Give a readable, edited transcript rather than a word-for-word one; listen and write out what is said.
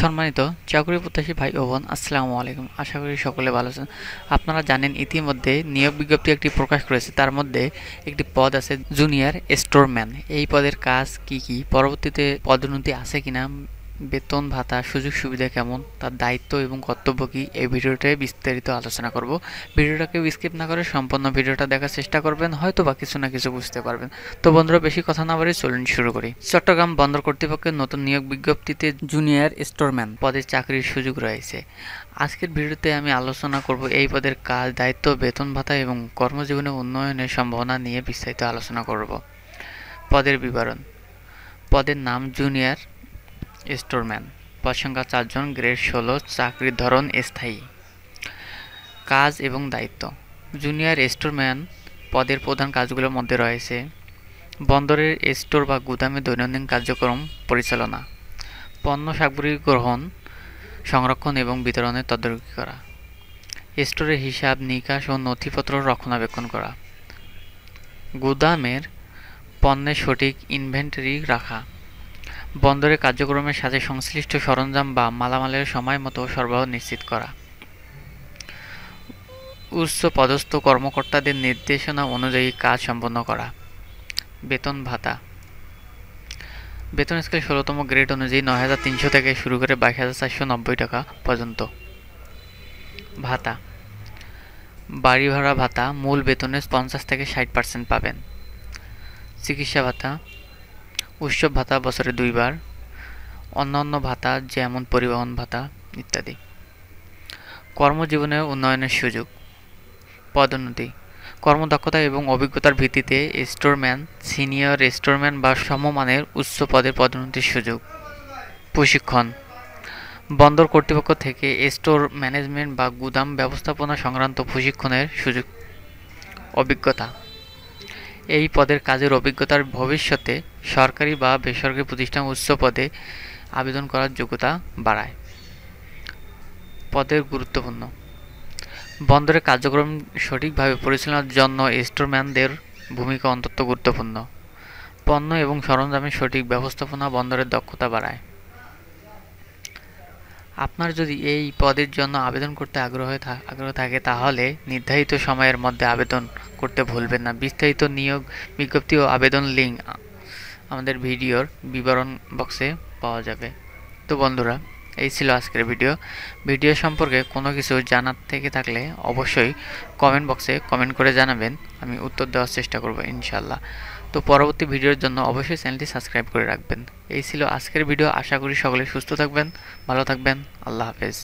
সম্মানিত চাকরি প্রত্যাশী ভাই ও বোন, আসসালামু আলাইকুম। আশা করি সকলে ভালো আছেন। আপনারা জানেন ইতিমধ্যে নিয়োগ বিজ্ঞপ্তি একটি প্রকাশ করেছে। তার মধ্যে একটি পদ আছে জুনিয়র স্টোরম্যান। এই পদের কাজ কি কি, পরবর্তীতে পদোন্নতি আছে কিনা, বেতন ভাতা সুযোগ সুবিধা কেমন, তার দায়িত্ব এবং কর্তব্য কি, এই ভিডিওতে বিস্তারিত আলোচনা করব। ভিডিওটাকে স্কিপ না করে সম্পূর্ণ ভিডিওটা দেখার চেষ্টা করবেন, হয়তো বা কিছু না কিছু বুঝতে পারবেন। তো বন্ধুরা, বেশি কথা না বাড়িয়ে চলুন শুরু করি। চট্টগ্রাম বন্দর কর্তৃপক্ষের নতুন নিয়োগ বিজ্ঞপ্তিতে জুনিয়র স্টোরম্যান পদে চাকরির সুযোগ রয়েছে। আজকের ভিডিওতে আমি আলোচনা করব এই পদের কাজ, দায়িত্ব, বেতন ভাতা এবং কর্মজীবনে উন্নয়নের সম্ভাবনা নিয়ে বিস্তারিত আলোচনা করব। পদের বিবরণ। পদের নাম জুনিয়র স্টোরম্যান। পদ সংখ্যা 4 জন, গ্রেড 16, চাকরির ধরন স্থায়ী। কাজ এবং দায়িত্ব। জুনিয়র স্টোরম্যান পদের প্রধান কাজগুলোর মধ্যে রয়েছে বন্দরের স্টোর বা গুদামে দৈনন্দিন কার্যক্রম পরিচালনা, পণ্য সামগ্রী গ্রহণ, সংরক্ষণ এবং বিতরণের তদারকি করা, স্টোরের হিসাব নিকাশ ও নথিপত্র রক্ষণাবেক্ষণ করা, গুদামের পণ্যের সঠিক ইনভেন্টরি রাখা, বন্দরের কার্যক্রমের সাথে সংশ্লিষ্ট সরঞ্জাম বা মালামালের সময়মতো সরবরাহ নিশ্চিত করা, উচ্চ পদস্থ কর্মকর্তাদের নির্দেশনা অনুযায়ী কাজ সম্পন্ন করা। বেতন ভাতা। বেতন স্কেল 16তম গ্রেড অনুযায়ী 9,300 থেকে শুরু করে 22,490 টাকা পর্যন্ত। ভাতা। বাড়ি ভাড়া ভাতা মূল বেতনের 50 থেকে 60% পাবেন। চিকিৎসা ভাতা, উৎসব ভাতা বছরে 2 বার, অন্যান্য ভাতা যেমন পরিবহন ভাতা ইত্যাদি। কর্মজীবনে উন্নয়নের সুযোগ। পদোন্নতি। কর্মদক্ষতা এবং অভিজ্ঞতার ভিত্তিতে স্টোরম্যান, সিনিয়র স্টোরম্যান বা সমমানের উচ্চ পদে পদোন্নতির সুযোগ। প্রশিক্ষণ। বন্দর কর্তৃপক্ষ থেকে স্টোর ম্যানেজমেন্ট বা গুদাম ব্যবস্থাপনা সংক্রান্ত প্রশিক্ষণের সুযোগ। অভিজ্ঞতা। এই পদের কাজের অভিজ্ঞতার ভবিষ্যতে সরকারি বা বেসরকারি প্রতিষ্ঠান উচ্চ পদে আবেদন করার যোগ্যতা বাড়ায়। পদের গুরুত্বপূর্ণ। বন্দরের কার্যক্রম সঠিকভাবে পরিচালনার জন্য স্টোরম্যানদের ভূমিকা অত্যন্ত গুরুত্বপূর্ণ। পণ্য এবং সরঞ্জামের সঠিক ব্যবস্থাপনা বন্দরের দক্ষতা বাড়ায়। আপনার যদি এই পদের জন্য আবেদন করতে আগ্রহ থাকে তাহলে নির্ধারিত সময়ের মধ্যে আবেদন করতে ভুলবেন না। বিস্তারিত নিয়োগ বিজ্ঞপ্তি ও আবেদন লিঙ্ক আমাদের ভিডিওর বিবরণ বক্সে পাওয়া যাবে। তো বন্ধুরা, এই ছিল আজকের ভিডিও সম্পর্কে কোনো কিছু জানার থেকে থাকলে অবশ্যই কমেন্ট বক্সে কমেন্ট করে জানাবেন। আমি উত্তর দেওয়ার চেষ্টা করব ইনশাআল্লাহ। তো পরবর্তী ভিডিওর জন্য অবশ্যই চ্যানেলটি সাবস্ক্রাইব করে রাখবেন। এই ছিল আজকের ভিডিও। আশা করি সকলে সুস্থ থাকবেন, ভালো থাকবেন। আল্লাহ হাফেজ।